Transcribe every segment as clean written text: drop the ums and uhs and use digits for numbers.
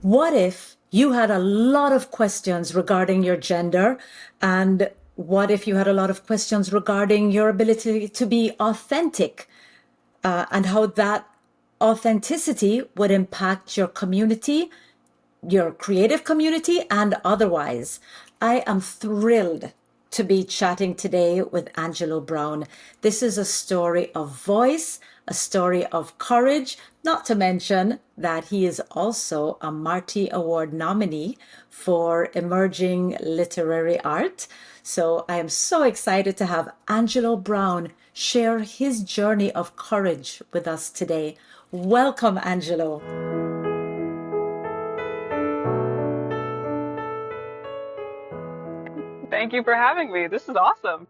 What if you had a lot of questions regarding your gender? And what if you had a lot of questions regarding your ability to be authentic, and how that authenticity would impact your community, your creative community, and otherwise? I am thrilled to be chatting today with Angelo Brown. This is a story of voice, a story of courage, not to mention that he is also a MARTY Award nominee for emerging literary art. So I am so excited to have Angelo Brown share his journey of courage with us today. Welcome, Angelo. Thank you for having me. This is awesome.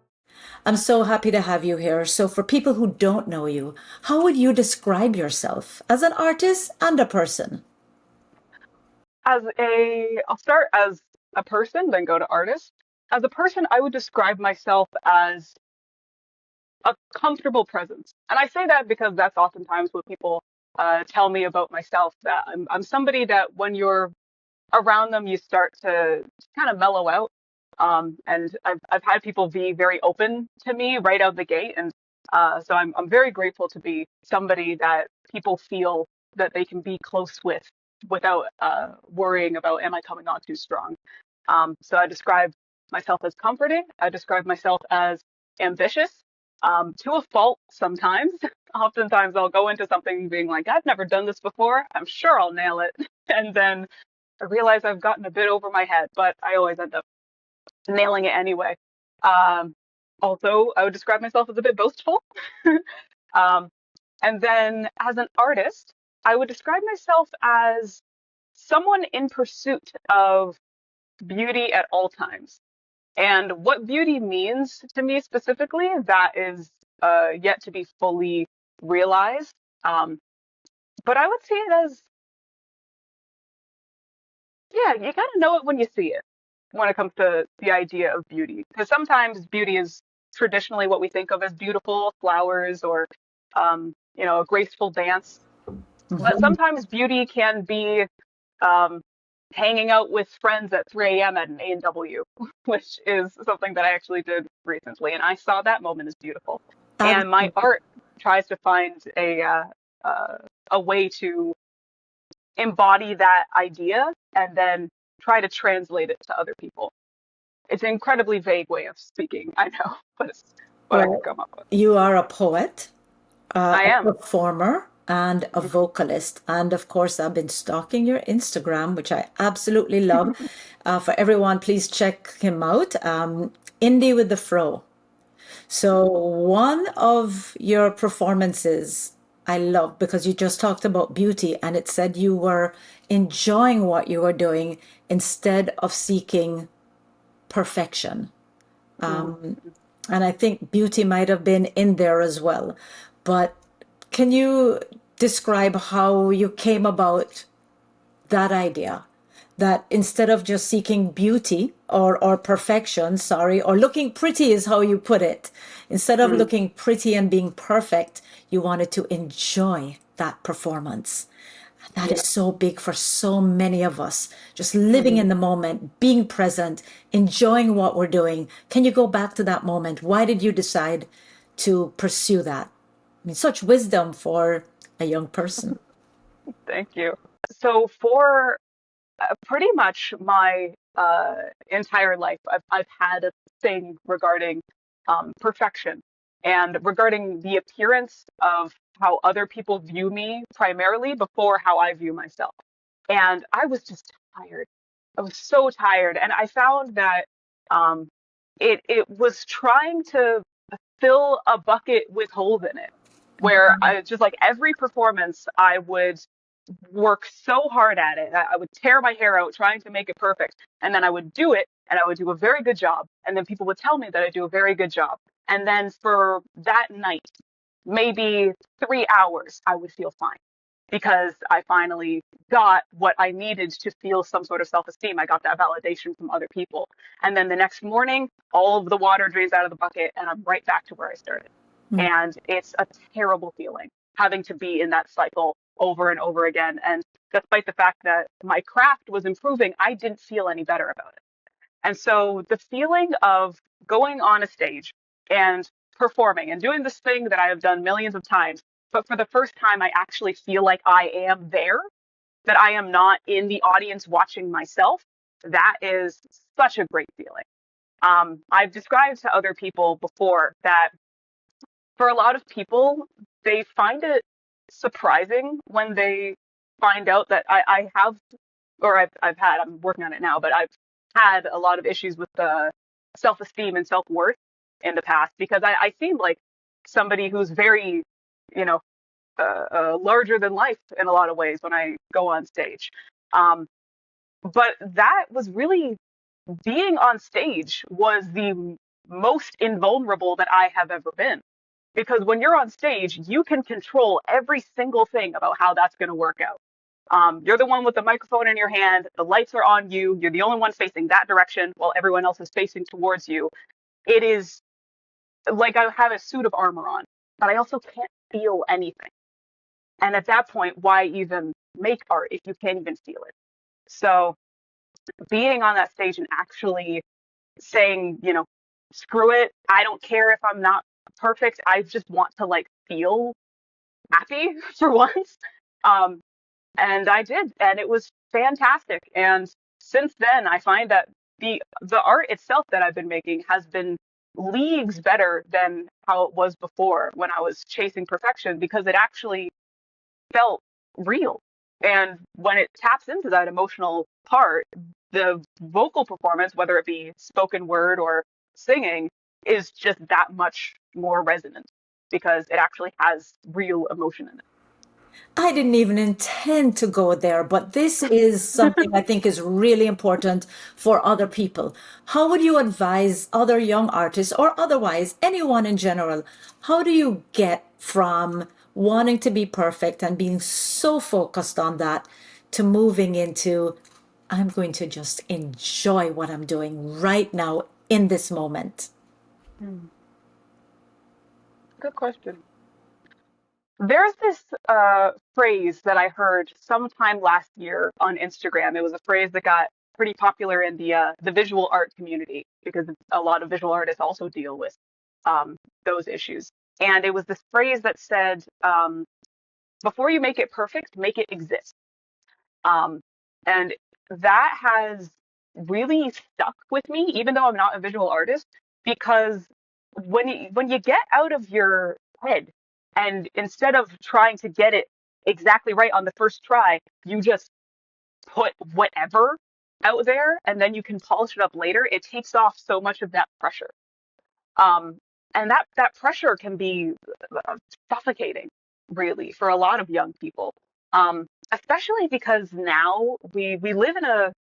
I'm so happy to have you here. So, for people who don't know you, how would you describe yourself as an artist and a person? I'll start as a person, then go to artist. As a person, I would describe myself as a comfortable presence. And I say that because that's oftentimes what people tell me about myself, that I'm somebody that when you're around them, you start to kind of mellow out. And I've had people be very open to me right out the gate. And so I'm very grateful to be somebody that people feel that they can be close with without worrying about, am I coming on too strong? So I describe myself as comforting. I describe myself as ambitious, to a fault sometimes. Oftentimes I'll go into something being like, I've never done this before. I'm sure I'll nail it. And then I realize I've gotten a bit over my head, but I always end up nailing it anyway. Um, Also, I would describe myself as a bit boastful. um, and then as an artist, I would describe myself as someone in pursuit of beauty at all times. And what beauty means to me specifically, that is yet to be fully realized. Um, but I would see it as, yeah, you gotta know it when you see it when it comes to the idea of beauty. Because sometimes beauty is traditionally what we think of as beautiful flowers or, a graceful dance. But Mhm. sometimes beauty can be um, hanging out with friends at 3 a.m. at an A&W, which is something that I actually did recently. And I saw that moment as beautiful. And my Absolutely. art tries to find uh, a way to embody that idea and then try to translate it to other people. It's an incredibly vague way of speaking, I know, but it's what I could Well, come up with. you are a poet, I a am. performer, and a vocalist. And of course, I've been stalking your Instagram, which I absolutely love. For everyone, please check him out. Indie with the Fro. So one of your performances I love because you just talked about beauty and it said you were enjoying what you were doing instead of seeking perfection. Mhm. And I think beauty might have been in there as well. But can you describe how you came about that idea? That instead of just seeking beauty or perfection, sorry, or looking pretty is how you put it. Instead of Mhm. looking pretty and being perfect, you wanted to enjoy that performance. That is Yeah. so big for so many of us. Just living Mhm. in the moment, being present, enjoying what we're doing. Can you go back to that moment? Why did you decide to pursue that? I mean, such wisdom for a young person. Thank you. So for pretty much my entire life, I've had a thing regarding perfection and regarding the appearance of how other people view me primarily before how I view myself. And I was just tired. I was so tired, and I found that um, it was trying to fill a bucket with holes in it. Where I just like every performance, I would work so hard at it. I would tear my hair out trying to make it perfect. And then I would do it and I would do a very good job. And then people would tell me that I do a very good job. And then for that night, maybe 3 hours, I would feel fine because I finally got what I needed to feel some sort of self esteem. I got that validation from other people. And then the next morning, all of the water drains out of the bucket and I'm right back to where I started. Mm. And it's a terrible feeling having to be in that cycle over and over again. And despite the fact that my craft was improving, I didn't feel any better about it. And so the feeling of going on a stage and performing and doing this thing that I have done millions of times, but for the first time, I actually feel like I am there, that I am not in the audience watching myself. That is such a great feeling. I've described to other people before that for a lot of people, they find it surprising when they find out that I have, or I've had, I'm working on it now, but I've had a lot of issues with the self-esteem and self-worth in the past because I seem like somebody who's very, you know, larger than life in a lot of ways when I go on stage. Um, but that was really being on stage was the most invulnerable that I have ever been. Because when you're on stage, you can control every single thing about how that's going to work out. You're the one with the microphone in your hand, the lights are on you, you're the only one facing that direction while everyone else is facing towards you. It is like I have a suit of armor on, but I also can't feel anything. And at that point, why even make art if you can't even feel it? So being on that stage and actually saying, screw it. I don't care if I'm not perfect. I just want to like feel happy for once. Um, and I did, and it was fantastic. And since then, I find that the art itself that I've been making has been leagues better than how it was before when I was chasing perfection because it actually felt real. And when it taps into that emotional part, the vocal performance, whether it be spoken word or singing, is just that much more resonant because it actually has real emotion in I didn't even intend to go there, but this is something I think is really important for other people. How would you advise other young artists or otherwise anyone in general? How do you get from wanting to be perfect and being so focused on that to moving into, I'm going to just enjoy what I'm doing right now in this moment? it. Good question. There's this phrase that I heard sometime last year on Instagram. It was a phrase that got pretty popular in the visual art community because a lot of visual artists also deal with those issues. And it was this phrase that said, "Before you make it perfect, make it exist." Um, and that has really stuck with me, even though I'm not a visual artist, because when you get out of your head and instead of trying to get it exactly right on the first try, you just put whatever out there and then you can polish it up later, it takes off so much of that pressure. Um, and that pressure can be suffocating, really, for a lot of young people. Especially because now we live in a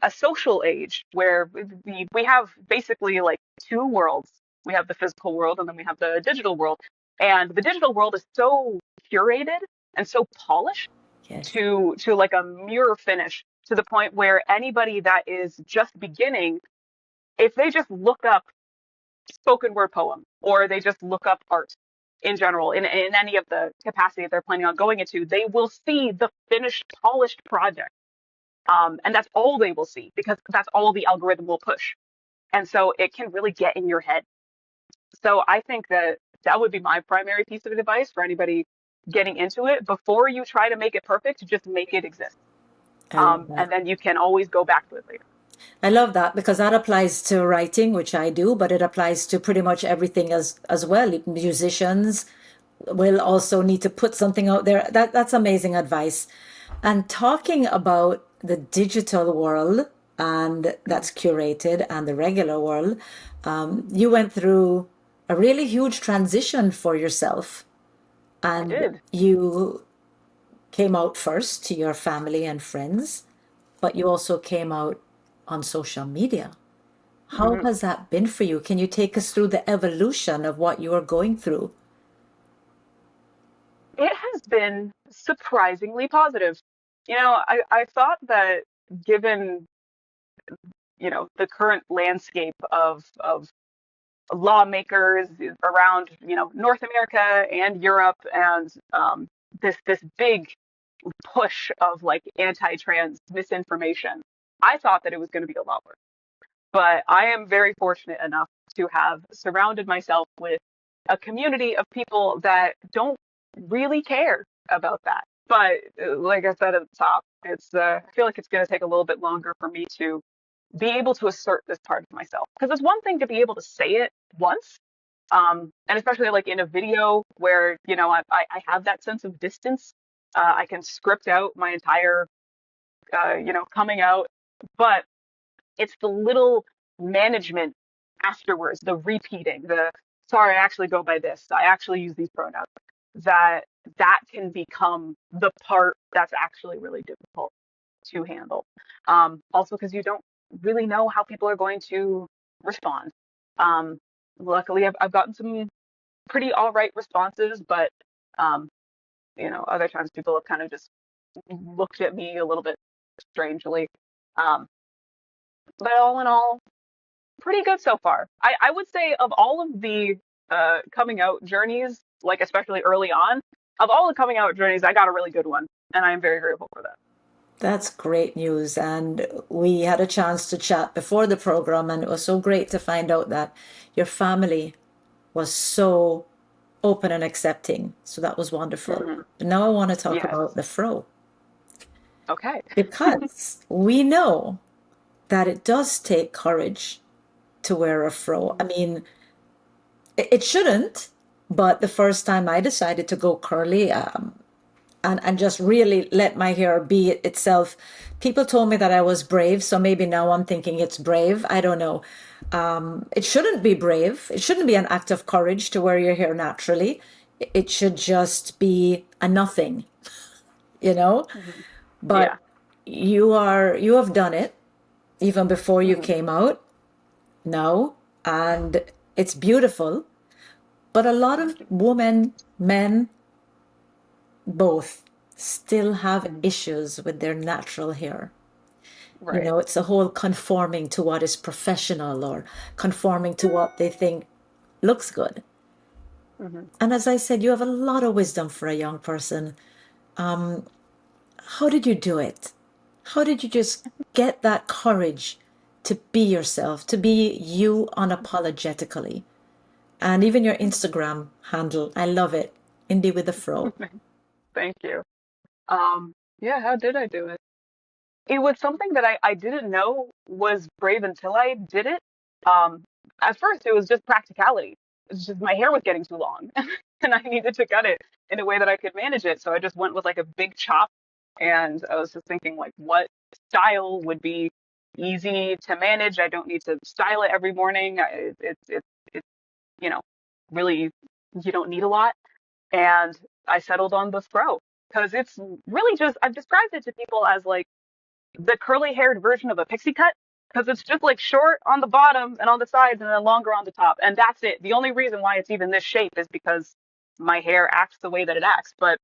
a social age where we have basically like two worlds. We have the physical world and then we have the digital world. And the digital world is so curated and so polished Yes. to like a mirror finish to the point where anybody that is just beginning, if they just look up spoken word poem or they just look up art in general in any of the capacity that they're planning on going into, they will see the finished, polished project. And that's all they will see because that's all the algorithm will push. And so it can really get in your head. So I think that that would be my primary piece of advice for anybody getting into it. Before you try to make it perfect, just make it exist. I love And that. then you can always go back to it later. I love that because that applies to writing, which I do, but it applies to pretty much everything as well. Musicians will also need to put something out there. That's amazing advice. And talking about the digital world and that's curated and the regular world, you went through a really huge transition for yourself, I and did. you came out first to your family and friends, but you also came out on social media. How Mhm. has that been for you? Can you take us through the evolution of what you are going through? It has been surprisingly positive. I thought that given, the current landscape of lawmakers around, North America and Europe and this big push of like anti-trans misinformation, I thought that it was going to be a lot worse. But I am very fortunate enough to have surrounded myself with a community of people that don't really care about that. But like I said at the top, I feel like it's going to take a little bit longer for me to be able to assert this part of myself. Because it's one thing to be able to say it once, and especially like in a video where, I have that sense of distance. I can script out my entire, coming out. But it's the little management afterwards, the repeating, the sorry, I actually go by this, I actually use these pronouns, that that can become the part that's actually really difficult to handle. Also, because you don't really know how people are going to respond. Um, Luckily, I've gotten some pretty all right responses, but um, other times people have kind of just looked at me a little bit strangely. Um, but all in all, pretty good so far. I would say of all of the coming out journeys, like especially early on, of all the coming out journeys, I got a really good one, and I am very grateful for that. That's great news. And we had a chance to chat before the program, and it was so great to find out that your family was so open and accepting. So that was wonderful. Hmm. But now I want to talk Yes. about the fro Okay. because we know that it does take courage to wear a fro. I mean, it shouldn't, but the first time I decided to go curly, and just really let my hair be itself. People told me that I was brave, so maybe now I'm thinking it's brave. I don't know. It shouldn't be brave. It shouldn't be an act of courage to wear your hair naturally. It should just be a nothing, you know? Hmm. But Yeah. you have done it even before you Hmm. came out now, and it's beautiful. But a lot of Thank you. women, men, both still have Hmm. issues with their natural hair. You Right. know, it's a whole conforming to what is professional or conforming to what they think looks good. Hmm. And as I said, you have a lot of wisdom for a young person. How did you do it? How did you just get that courage to be yourself, to be you unapologetically? And even your Instagram handle, I love it. Indie with the fro. Thank you. Yeah, how did I do it? It was something that I didn't know was brave until I did it. Um, at first, it was just practicality. It's just my hair was getting too long, and I needed to cut it in a way that I could manage it. So I just went with like a big chop, and I was just thinking like, what style would be easy to manage? I don't need to style it every morning. It's you know really you don't need a lot, and I settled on the fro because it's really just I've described it to people as like the curly haired version of a pixie cut because it's just like short on the bottom and on the sides and then longer on the top. And that's it. The only reason why it's even this shape is because my hair acts the way that it acts. But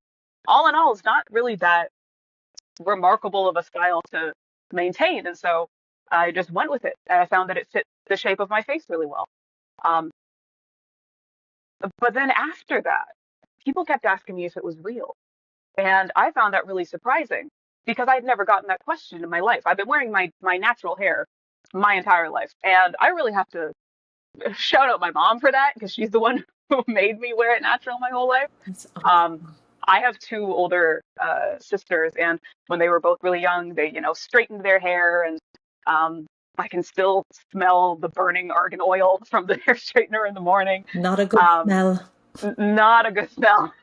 all in all, it's not really that remarkable of a style to maintain. And so I just went with it. And I found that it fit the shape of my face really well. Um, but then after that, people kept asking me if it was real. And I found that really surprising because I'd never gotten that question in my life. I've been wearing my natural hair my entire life. And I really have to shout out my mom for that because she's the one who made me wear it natural my whole life. That's Um, awesome. I have two older sisters, and when they were both really young, they, straightened their hair, and um, I can still smell the burning argan oil from the hair straightener in the morning. Not a good Um, smell. Not a good smell.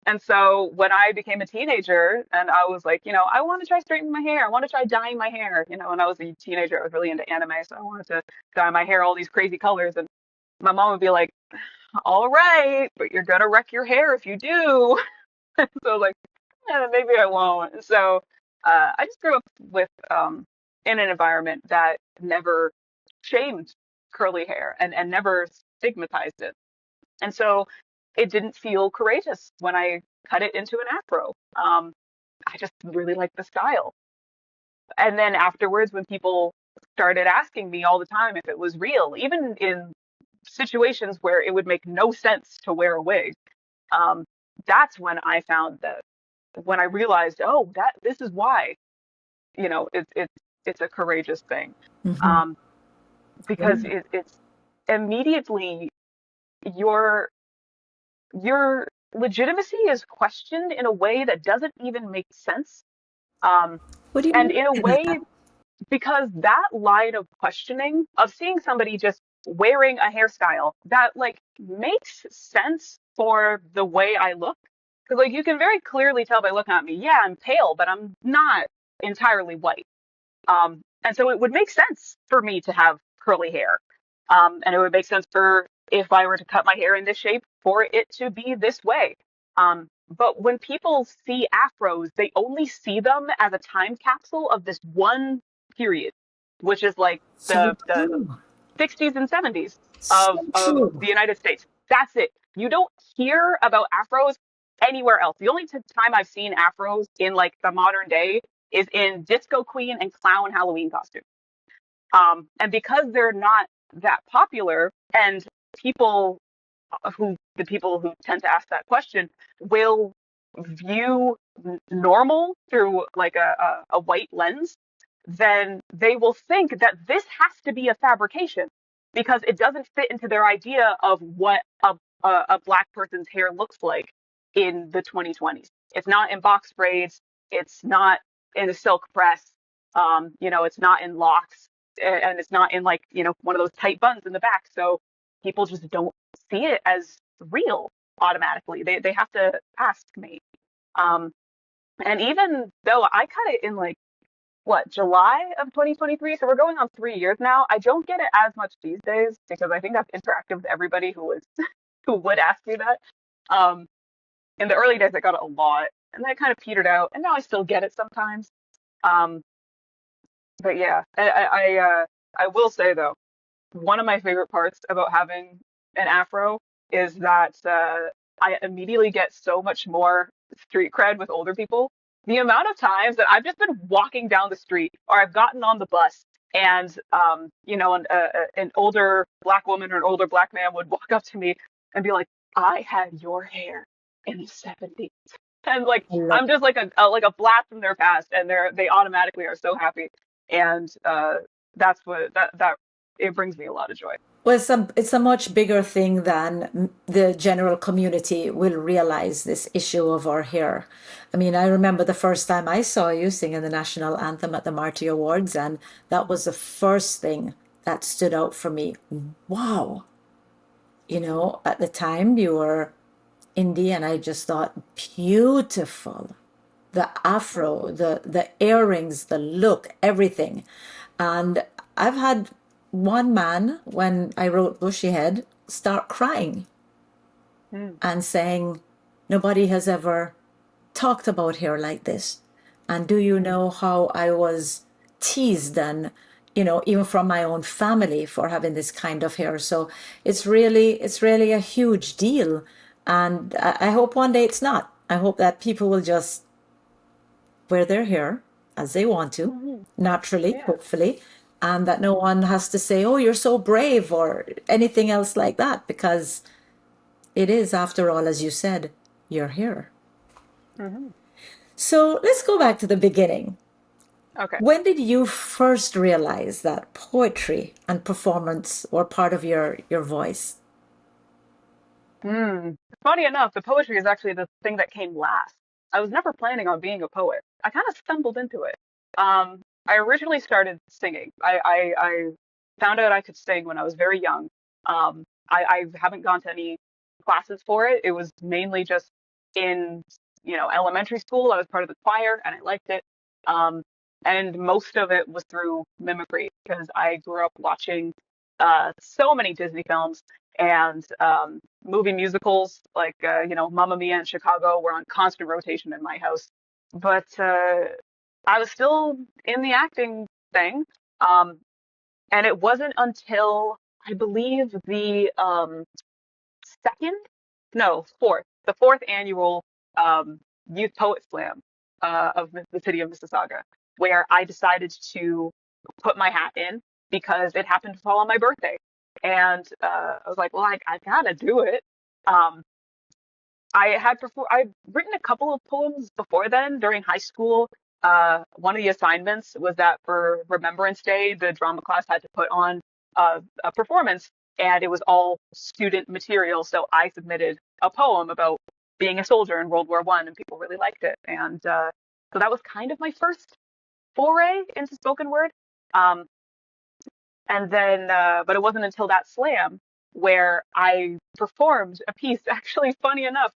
And so when I became a teenager and I was like, I want to try straightening my hair. I want to try dyeing my hair. When I was a teenager, I was really into anime. So I wanted to dye my hair all these crazy colors. And my mom would be like, all right, but you're going to wreck your hair if you do. So I was like, maybe I won't. And so I just grew up with in an environment that never shamed curly hair and never stigmatized it. And so it didn't feel courageous when I cut it into an afro. I just really liked the style. And then afterwards, when people started asking me all the time if it was real, even in situations where it would make no sense to wear a wig, um, that's when I found that. when I realized, oh, that this is why, it's a courageous thing. Hmm. Um, because it's immediately your your legitimacy is questioned in a way that doesn't even make sense. Um, What do you and mean in a by way, that? because that line of questioning of seeing somebody just wearing a hairstyle that like makes sense for the way I look. Because like you can very clearly tell by looking at me, yeah, I'm pale, but I'm not entirely white. And so it would make sense for me to have curly hair. And it would make sense for if I were to cut my hair in this shape for it to be this way. But when people see afros, they only see them as a time capsule of this one period, which is like So the true. 60s and 70s So of true. the United States. That's it. You don't hear about afros anywhere else. The only time I've seen afros in like the modern day is in Disco Queen and clown Halloween costumes. And because they're not that popular, and people the people who tend to ask that question will view normal through like a white lens, then they will think that this has to be a fabrication because it doesn't fit into their idea of what a black person's hair looks like in the 2020s. It's not in box braids. It's not in a silk press. It's not in locks, and it's not in like, one of those tight buns in the back. So people just don't see it as real automatically. They have to ask me. Um, and even though I cut it in like what, July of 2023, so we're going on 3 years now, I don't get it as much these days because I think I've interacted with everybody who was who would ask me that. Um, in the early days, I got it a lot, and then it kind of petered out, and now I still get it sometimes. Um, but yeah, I will say though, one of my favorite parts about having an afro is that I immediately get so much more street cred with older people. The amount of times that I've just been walking down the street or I've gotten on the bus and, an older black woman or an older black man would walk up to me and be like, I had your hair in the 70s. And like, I love I'm just like a blast from their past, and they automatically are so happy. And that's what that it brings me a lot of joy. Well, it's a much bigger thing than the general community will realize this issue of our hair. I mean, I remember the first time I saw you singing the national anthem at the MARTY Awards, and that was the first thing that stood out for me. Wow. At the time you were indie, and I just thought, beautiful. The afro, the earrings, the look, everything. And I've had one man, when I wrote Bushyhead, start crying Mm, and saying, nobody has ever talked about hair like this. And do you mm, know how I was teased and, even from my own family for having this kind of hair. So it's really a huge deal. And I hope one day it's not. I hope that people will just wear their hair as they want to, mhm. naturally, Yeah. hopefully, and that no one has to say, oh, you're so brave or anything else like that, because it is, after all, as you said, your hair. Hmm. So let's go back to the beginning. Okay. When did you first realize that poetry and performance were part of your voice? Funny enough, the poetry is actually the thing that came last. I was never planning on being a poet. I kind of stumbled into it. I originally started singing. I found out I could sing when I was very young. I haven't gone to any classes for it. It was mainly just in, elementary school. I was part of the choir and I liked it. Um, and most of it was through mimicry because I grew up watching so many Disney films and movie musicals like Mamma Mia and Chicago were on constant rotation in my house. But I was still in the acting thing, um, and it wasn't until I believe second, no, the fourth annual um, Youth Poet Slam of the city of Mississauga, where I decided to put my hat in because it happened to fall on my birthday. And I was like, well, I gotta do it. Um, I've written a couple of poems before then during high school. One of the assignments was that for Remembrance Day, the drama class had to put on a performance, and it was all student material. So I submitted a poem about being a soldier in World War I, and people really liked it. And so that was kind of my first foray into spoken word. Um, and then, but it wasn't until that slam where I performed a piece, actually, funny enough,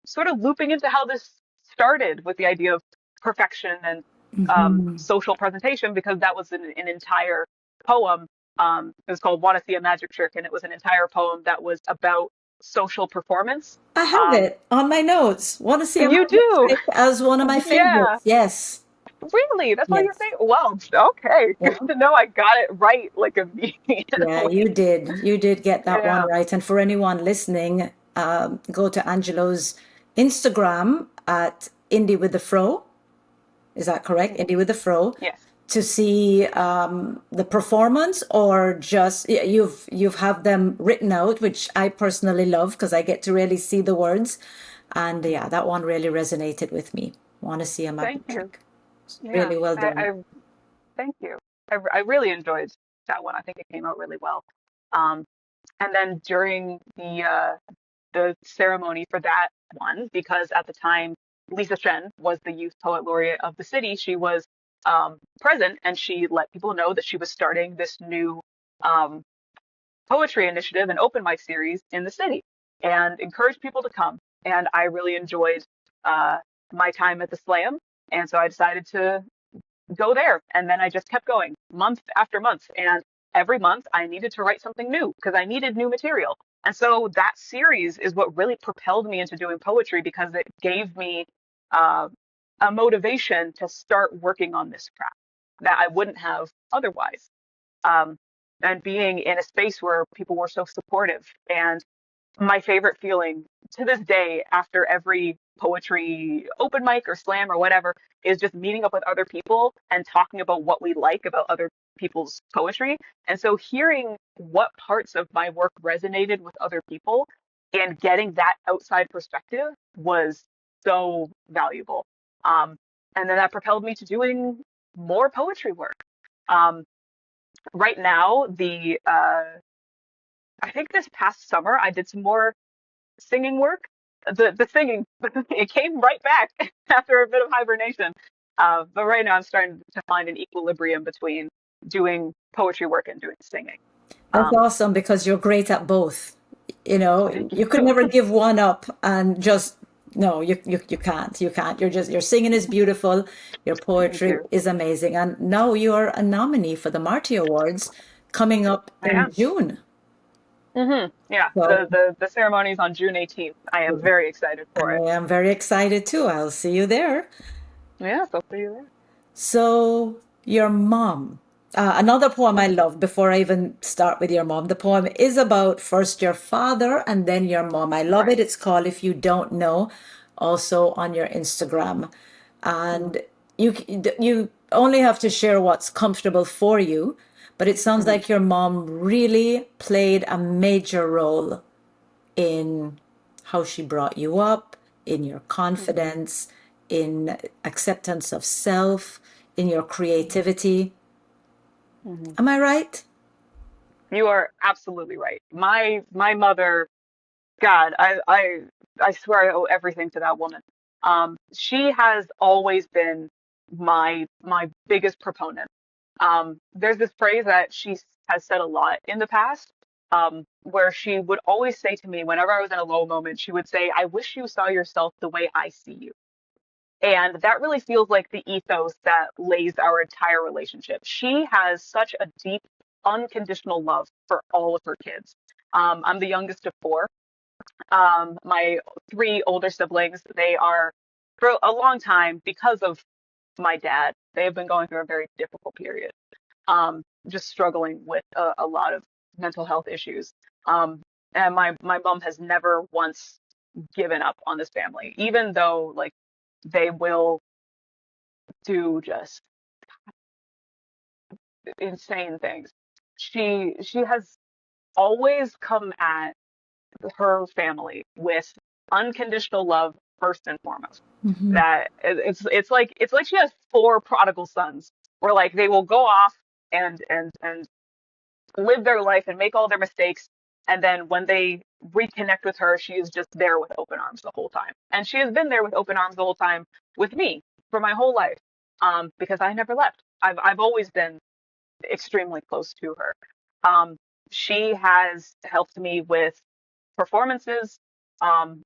sort of looping into how this started with the idea of perfection and Mhm. social presentation, because that was an entire poem. It was called Want to See a Magic Trick, and it was an entire poem that was about social performance. I have Um, it on my notes. Want to see a you magic do, trick as one of my yeah. favorites. Yes. Really? That's all you're Yes. saying? Well, okay. Yeah. Good to know I got it right like Yeah, immediately. you did. You did get that one Yeah. right. And for anyone listening, go to Angelo's Instagram at Indie with the Fro. Is that correct? Mhm. Indie with the Fro, Yes. to see the performance, or just you've have them written out, which I personally love because I get to really see the words. And yeah, that one really resonated with me. Want to see a Thank magic you. trick. Yeah. Really well done. I thank you. I really enjoyed that one. I think it came out really well. Um, and then during the ceremony for that one, because at the time Lisa Shen was the youth poet laureate of the city, she was present, and she let people know that she was starting this new um, poetry initiative and open mic series in the city, and encouraged people to come. And I really enjoyed uh, my time at the Slam, and so I decided to go there. And then I just kept going month after month. And every month I needed to write something new because I needed new material. And so that series is what really propelled me into doing poetry, because it gave me uh, a motivation to start working on this craft that I wouldn't have otherwise. Um, and being in a space where people were so supportive. And my favorite feeling to this day after every poetry open mic or slam or whatever is just meeting up with other people and talking about what we like about other people's poetry. And so hearing what parts of my work resonated with other people and getting that outside perspective was so valuable. Um, and then that propelled me to doing more poetry work. Um, right now, the I think this past summer I did some more singing work. The singing, it came right back after a bit of hibernation. But right now I'm starting to find an equilibrium between doing poetry work and doing singing. That's Um, awesome because you're great at both. You know, thank you could you. never give one up and just no, you can't. You can't. You're just your singing is beautiful, your Thank poetry you. is amazing. And now you're a nominee for the Marty Awards coming up I in am. June. Yeah, So the ceremony is on June 18th. I am very excited for it. I am very excited too. I'll see you there. Yeah, so see you there. So, your mom. Another poem I love before I even start with your mom. The poem is about first your father and then your mom. I love it. Right. It's called If You Don't Know, also on your Instagram. And Hmm. you only have to share what's comfortable for you, but it sounds Hmm. like your mom really played a major role in how she brought you up, in your Hmm. confidence, in acceptance of self, in your Hmm. creativity. Hmm. Am I right? You are absolutely right. My mother, God, I swear I owe everything to that woman. She has always been my biggest proponent. There's this phrase that has said a lot in the past, where she would always say to me whenever I was in a low moment, she would say, "I wish you saw yourself the way I see you." And that really feels like the ethos that lays our entire relationship. She has such a deep, unconditional love for all of her kids. I'm the youngest of four. My three older siblings, they are, for a long time, because of my dad, they have been going through a very difficult period, just struggling with a lot of mental health issues. And my mom has never once given up on this family, even though like they will do just insane things. She has always come at her family with unconditional love first and foremost. Hmm. That it's like she has four prodigal sons, where like they will go off and live their life and make all their mistakes, and then when they reconnect with her, she is just there with open arms the whole time, and she has been there with open arms the whole time with me for my whole life, because I never left. I've always been extremely close to her. Um, she has helped me with performances.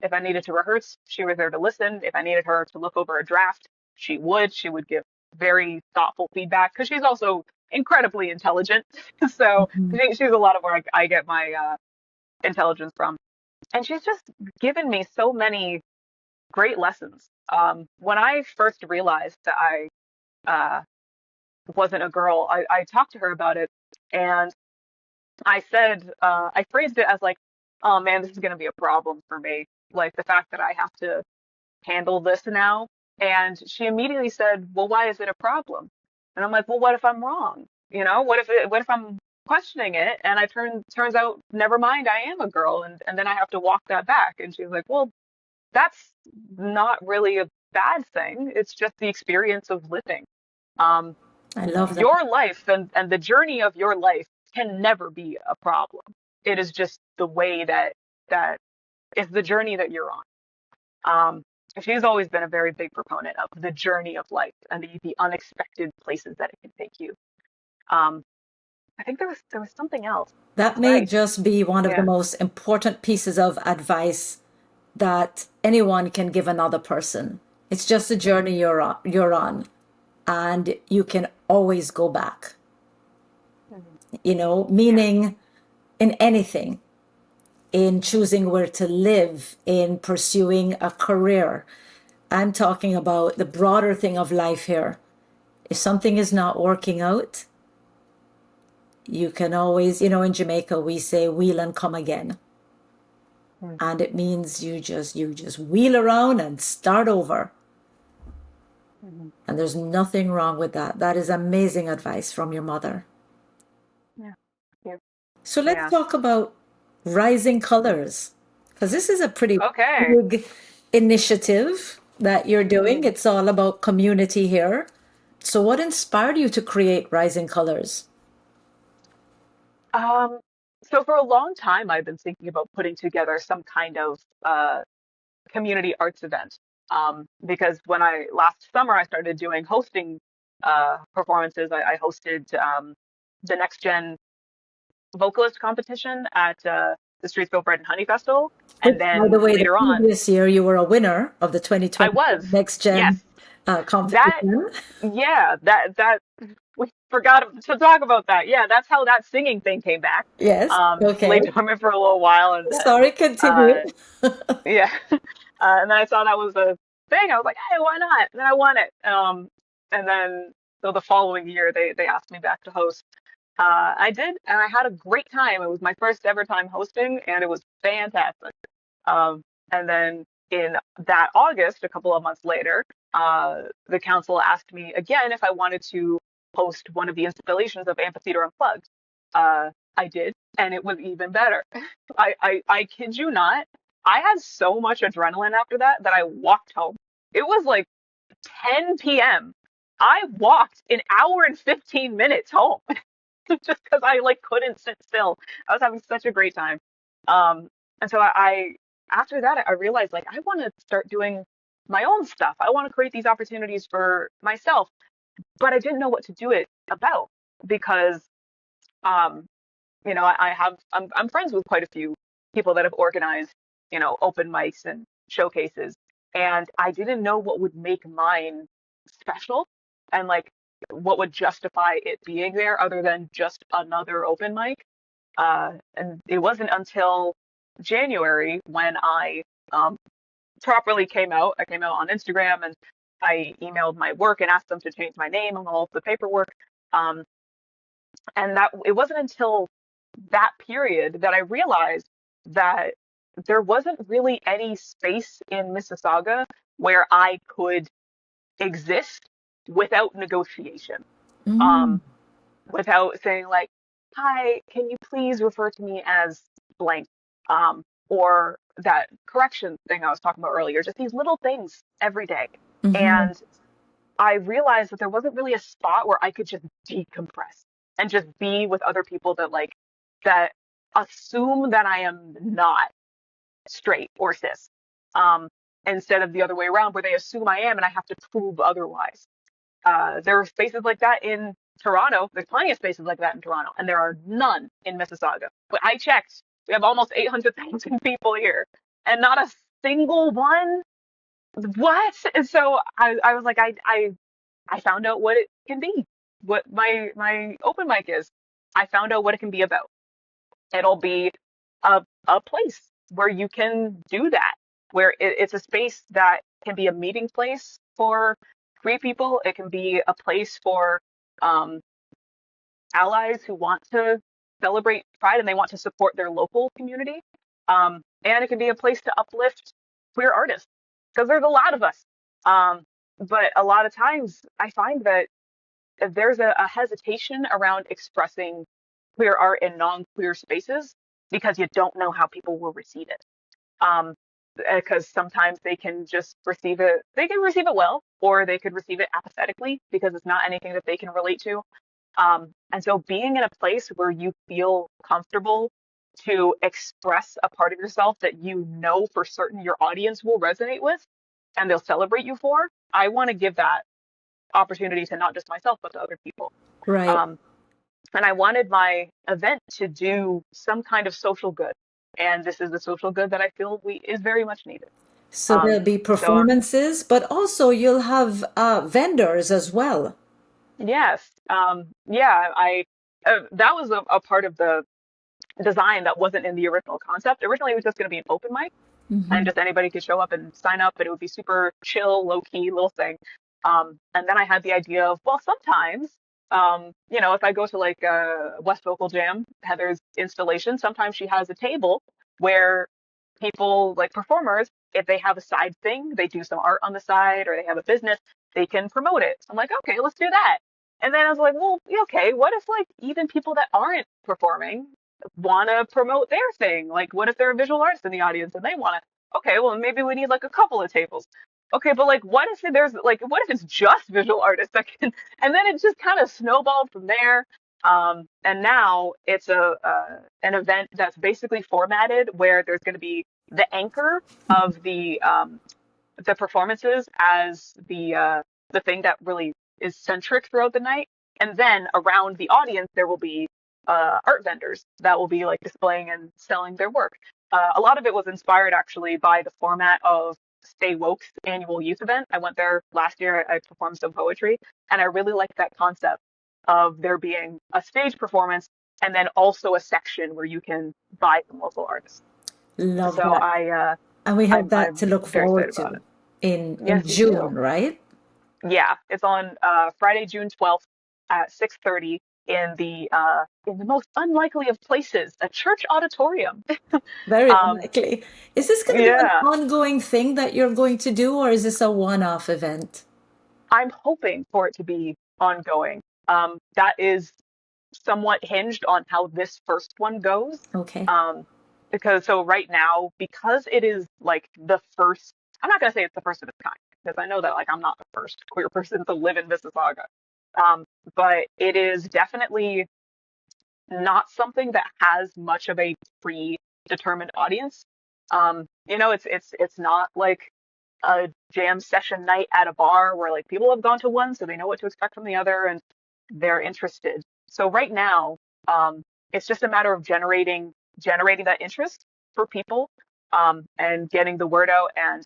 If I needed to rehearse, she was there to listen. If I needed her to look over a draft, she would. She would give very thoughtful feedback because she's also incredibly intelligent. So Hmm. she's a lot of where I get my intelligence from. And she's just given me so many great lessons. When I first realized that I uh, wasn't a girl, I talked to her about it, and I said, I phrased it as like, oh man, this is going to be a problem for me. Like the fact that I have to handle this now. And she immediately said, well, why is it a problem? And I'm like, well, what if I'm wrong? What if I'm questioning it? And turns out, never mind, I am a girl. And then I have to walk that back. And she's like, well, that's not really a bad thing. It's just the experience of living. Um, I love that. your life and the journey of your life can never be a problem. It is just the way that is the journey that you're on. Um, she's always been a very big proponent of the journey of life and the unexpected places that it can take you. Um, I think there was something else. That But may just be one of the yeah. most important pieces of advice that anyone can give another person. It's just a Mhm, journey you're on, and you can always go back. mhm, yeah. Meaning in anything, in choosing where to live, in pursuing a career. I'm talking about the broader thing of life here. If something is not working out, you can always, in Jamaica we say wheel and come again. Mhm, And it means you just wheel around and start over. mhm. And there's nothing wrong with that. That is amazing advice from your mother. Yeah. Yeah. So let's Yeah. talk about Rising Colors, because this is a pretty Okay. big initiative that you're doing. Mhm. It's all about community here. So what inspired you to create Rising Colors? Um, so for a long time, I've been thinking about putting together some kind of community arts event. Because when last summer I started doing hosting performances, I hosted the Next Gen vocalist competition at the Streetsville Bread and Honey Festival, Which, and by the then way, the later on, previous year you were a winner of the I 2020 was, Next yes, Gen that, competition. yeah, that we forgot to talk about that. Yeah, that's how that singing thing came back. Yes. Lay Okay. dormant for a little while, and then Sorry, continue. uh, yeah. And then I saw that was a thing. I was like, hey, why not? And then I won it. And then so the following year they asked me back to host. I did, and I had a great time. It was my first ever time hosting, and it was fantastic. Um, and then in that August, a couple of months later, the council asked me again if I wanted to host one of the installations of Amphitheater Unplugged. I did, and it was even better. I kid you not. I had so much adrenaline after that I walked home. It was like 10 p.m. I walked an hour and 15 minutes home just because I like couldn't sit still. I was having such a great time. Um, and so after that I realized like I want to start doing my own stuff. I want to create these opportunities for myself, but I didn't know what to do it about because um, I'm friends with quite a few people that have organized, open mics and showcases, and I didn't know what would make mine special and like what would justify it being there other than just another open mic. And it wasn't until January when I properly came out. I came out on Instagram and I emailed my work and asked them to change my name and all of the paperwork. Um, and that it wasn't until that period that I realized that there wasn't really any space in Mississauga where I could exist without negotiation. Mm. Um, without saying like, "Hi, can you please refer to me as blank?" or that correction thing I was talking about earlier, just these little things every day. Mm-hmm. And I realized that there wasn't really a spot where I could just decompress and just be with other people that assume that I am not straight or cis. Um, Instead of the other way around where they assume I am and I have to prove otherwise. There are spaces like that in Toronto. There's plenty of spaces like that in Toronto, and there are none in Mississauga. But I checked. We have almost 800,000 people here, and not a single one. What? And so I was like, I found out what it can be, what my open mic is. I found out what it can be about. It'll be a place where you can do that, where it's a space that can be a meeting place for queer people. It can be a place for um, allies who want to celebrate Pride and they want to support their local community. And it can be a place to uplift queer artists because there's a lot of us. Um, but a lot of times I find that there's a hesitation around expressing queer art in non-queer spaces because you don't know how people will receive it. Um, because sometimes they can just receive it, they can receive it well, or they could receive it apathetically because it's not anything that they can relate to. And so being in a place where you feel comfortable to express a part of yourself that you know for certain your audience will resonate with and they'll celebrate you for, I want to give that opportunity to not just myself, but to other people. Right. Um, and I wanted my event to do some kind of social good. And this is the social good that I feel we is very much needed. So there'll be So performances, but also you'll have vendors as well. yes, yeah, I that was a part of the design that wasn't in the original concept. Originally, it was just going to be an open mic, and Hmm. just anybody could show up and sign up, but it would be super chill, low key little thing. And then I had the idea of, well, sometimes, if I go to like West Vocal Jam, Heather's installation, sometimes she has a table where people, like performers, if they have a side thing, they do some art on the side or they have a business, they can promote it. So I'm like, okay, let's do that. And then I was like, well, yeah, okay, what if like even people that aren't performing want to promote their thing? Like, what if they're a visual artist in the audience and they want to? Okay, well, maybe we need like a couple of tables. Okay, but like, what if there's like, what if it's just visual artists that can? And then it just kind of snowballed from there. And now it's an event that's basically formatted where there's going to be the anchor of the performances as the thing that really is centric throughout the night. And then around the audience, there will be art vendors that will be like displaying and selling their work. A lot of it was inspired actually by the format of Stay Woke's annual youth event. I went there last year. I performed some poetry, and I really liked that concept of there being a stage performance and then also a section where you can buy from local artists. Love So that. And we have that to I'm look very forward excited about to it. in Yes, me too. June, right? Yeah, it's on Friday, June 12th at 6:30 in the most unlikely of places, a church auditorium. Very Um, unlikely. Is this going to be an yeah, ongoing thing that you're going to do, or is this a one-off event? I'm hoping for it to be ongoing. That is somewhat hinged on how this first one goes. Okay. Um, because so right now, because it is like the first, I'm not gonna say it's the first of its kind, because I know that like I'm not the first queer person to live in Mississauga. Um, but it is definitely not something that has much of a predetermined audience. It's not like a jam session night at a bar where like people have gone to one, so they know what to expect from the other and they're interested. So right now, it's just a matter of generating that interest for people, and getting the word out and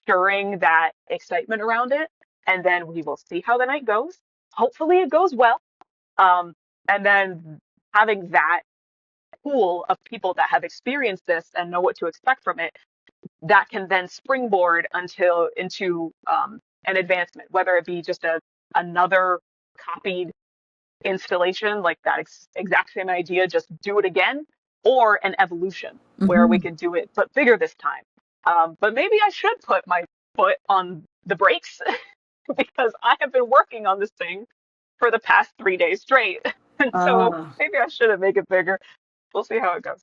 stirring that excitement around it. And then we will see how the night goes. Hopefully, it goes well. Um, and then having that pool of people that have experienced this and know what to expect from it, that can then springboard until into an advancement, whether it be just another copied installation, like that exact same idea, just do it again, or an evolution where we Hmm. can do it but bigger this time. But maybe I should put my foot on the brakes because I have been working on this thing for the past 3 days straight. And so Ah, maybe I shouldn't make it bigger. We'll see how it goes.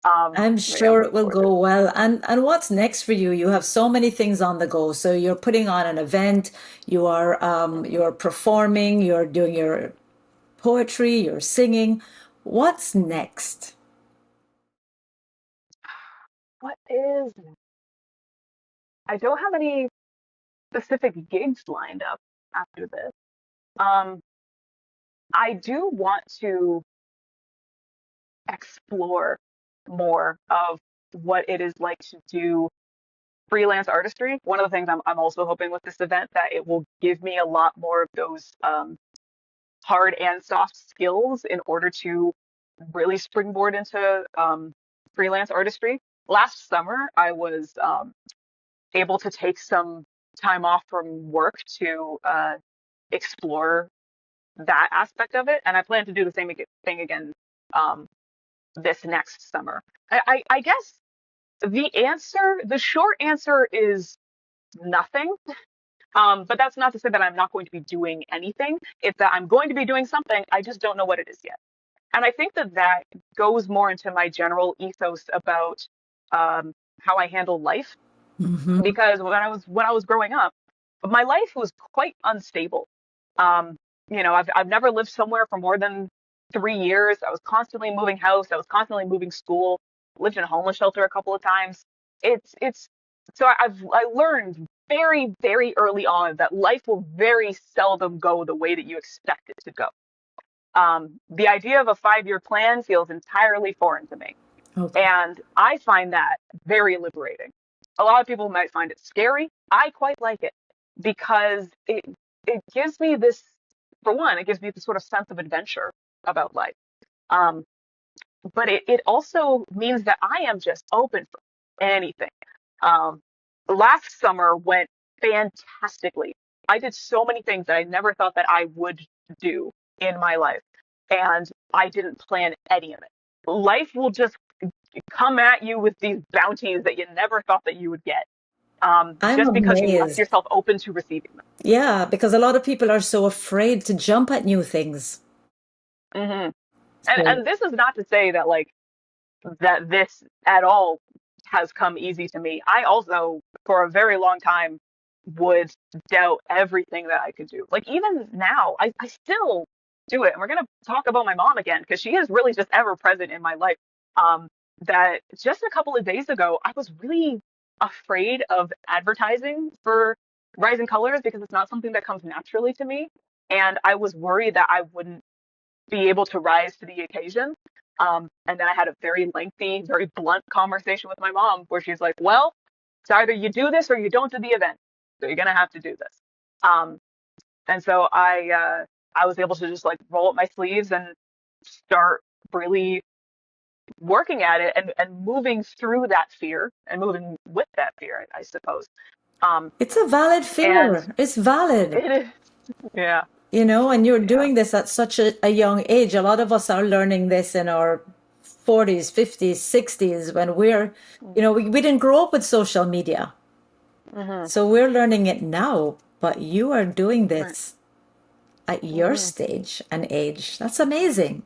I'm Yeah, I'm sure it looking will forward to it. go well. And what's next for you? You have so many things on the go. So you're putting on an event, you're performing, you're doing your poetry, you're singing. What's next? What is? I don't have any specific gigs lined up after this. Um, I do want to explore more of what it is like to do freelance artistry. One of the things I'm also hoping with this event that it will give me a lot more of those hard and soft skills in order to really springboard into freelance artistry. Last summer, I was able to take some time off from work to explore that aspect of it, and I plan to do the same thing again um, this next summer. I guess the short answer is nothing. But that's not to say that I'm not going to be doing anything. It's that I'm going to be doing something. I just don't know what it is yet. And I think that that goes more into my general ethos about how I handle life. Hmm. Because when I was growing up, my life was quite unstable. Um, I've never lived somewhere for more than 3 years. I was constantly moving house. I was constantly moving school. Lived in a homeless shelter a couple of times. It's so I learned very, very early on that life will very seldom go the way that you expect it to go. The idea of a 5-year plan feels entirely foreign to me. Okay. And I find that very liberating. A lot of people might find it scary. I quite like it because it gives me this, for one, it gives me this sort of sense of adventure about life. Um, but it also means that I am just open for anything. Um, Last summer went fantastically. I did so many things that I never thought that I would do in my life, and I didn't plan any of it. Life will just come at you with these bounties that you never thought that you would get, I'm just because you left amazed. yourself open to receiving Yeah, because a lot of people are so afraid to jump at new things. them. So And this is not to say that like that this at all has come easy to me. I also, for a very long time, would doubt everything that I could do. Like even now, I still do it. And we're gonna talk about my mom again because she is really just ever present in my life. Um, that just a couple of days ago, I was really afraid of advertising for Rising Colors because it's not something that comes naturally to me. And I was worried that I wouldn't be able to rise to the occasion. And then I had a very lengthy, very blunt conversation with my mom where she's like, well, it's either you do this or you don't do the event. So you're going to have to do this. Um, and so I was able to just like roll up my sleeves and start really working at it and moving through that fear and moving with that fear, I suppose. Um, it's a valid and fear. It's valid. it is, yeah, And you're yeah. doing this at such a young age. A lot of us are learning this in our 40s, 50s, 60s when we didn't grow up with social media. Mm-hmm. So we're learning it now, but you are doing Right. this at your Mm-hmm. stage and age. That's amazing.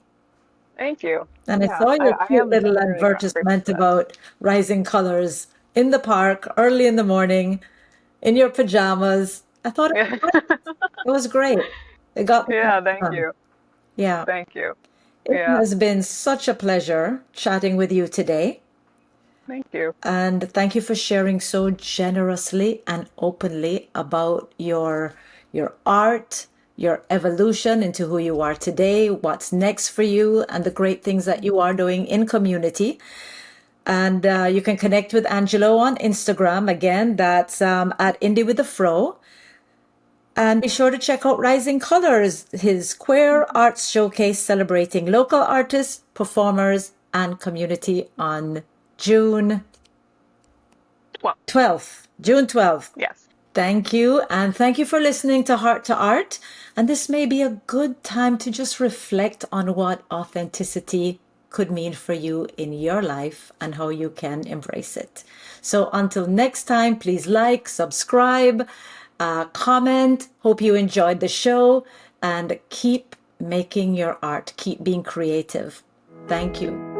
Thank you. And I Yeah, saw your I cute am little very grateful advertisement for that. about rising colors in the park early in the morning in your pajamas. I thought Yeah. it was great. It got the job Yeah, thank done. you. Yeah. Thank you. It Yeah, has been such a pleasure chatting with you today. thank you. And thank you for sharing so generously and openly about your art, your evolution into who you are today, what's next for you, and the great things that you are doing in community. And you can connect with Angelo on Instagram. Again, that's at Indie with the Fro. And be sure to check out Rising Colors, his queer arts showcase celebrating local artists, performers, and community on June Well, 12th. June 12th. yes. Thank you. And thank you for listening to Heart to Art. And this may be a good time to just reflect on what authenticity could mean for you in your life and how you can embrace it. So until next time, please like, subscribe, comment. Hope you enjoyed the show and keep making your art. Keep being creative. Thank you.